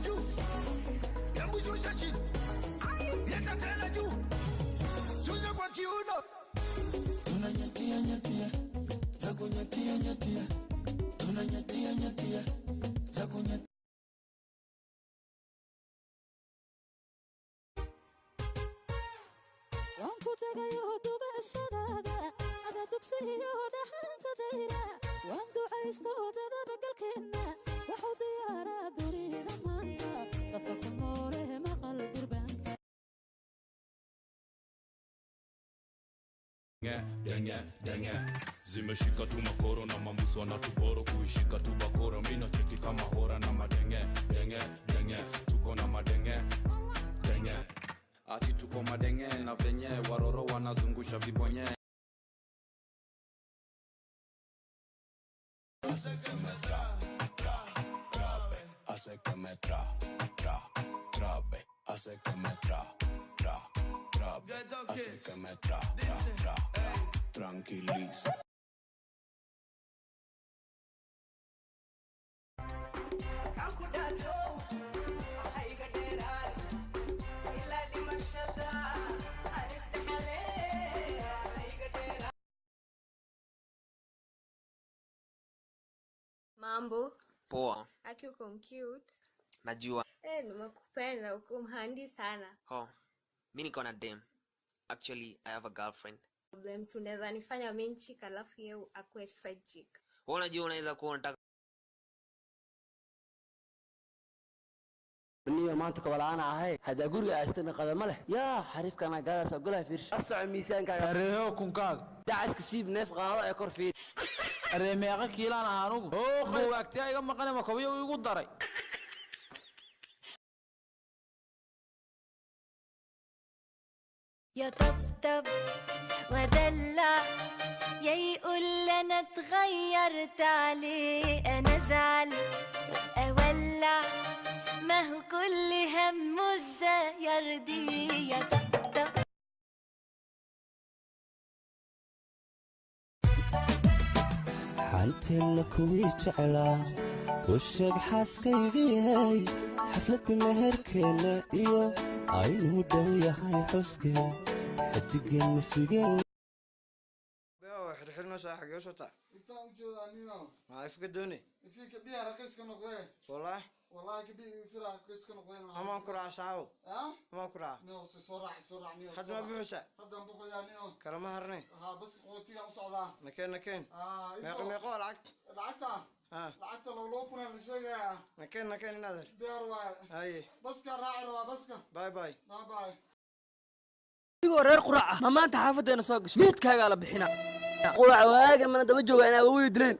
juu. Hebu shusha chini. Leta tena juu. Shusha kwa kiuno. Tunanyatia nyatia. Takunyatia nyatia. Tunanyatia nyatia. Takunyatia. وانكتغيو دغشدادا ada dugsiyo dhaxanta dayra waan ducaystooda bagalkeena wuxuu diyaaraa durida maanta dadka ku noole maqal durbaanka denge zimeshika tu makoro na mamuso na tuboro kuishika tu bakoro mina cheki kama hora na madenge denge tuko na madenge denge ati tuko madenge na venye waroro wanazungusha vibonye hace que me trabe hace que me trabe hace que me trabe hace que me trabe tranquiliza Mambo poa. Aki uko cute. Najua. Nimekupenda uko mhandi sana. Oh, mimi niko na dem. Actually, I have a girlfriend. Problems unaweza nifanya mimi chick alafu yeye akue side chick. Wewe unajua unaweza kuwa unataka niyo maanta ka walaana ahay hada guriga aastana qadama leh yaa xariifkana gaas ogolaa fiirsh asoo miisaankaaga reeyo kunkaaga dacaska siib neef qaado ee kor fiir reemeeqa kiilaan ahanugu oo buugagtay iga maqan ma kobiyo igu daray يا طبطب ودلع يا يقول انا اتغيرت عليه انا زعل اولع ما هو كل همه ازاي يرضيه يا طبطب حانتي لكوي جعلا وشك حاسكيغي حفلة مهركنا إيو عينو دويا هاي حسكي حتيجي نسيجي واحد حلنا ساعة حق وسطة. إنت موجود أنينا. ما يفك الدنيا. فيك بيها ركيس كنقضي. والله. والله كبير في ركيس كنقضي. أما كرة ساعو. أما كرة. نيو صراحة نيو. حد ما بيحسه. حد ما بقول يا نيو. كرم هرني. بس قوتي أم صعبة. نكين. ما يقول عقد. العقد. العقد لو كنا نسيجا. نكين نادر. بيروا. أي. بس كراعي روا بس ك. باي. digoo reer quraca ma maanta xaafadeena soo gashay midkaaga la bixina qurac waaga mana daba jooga inaa way dileen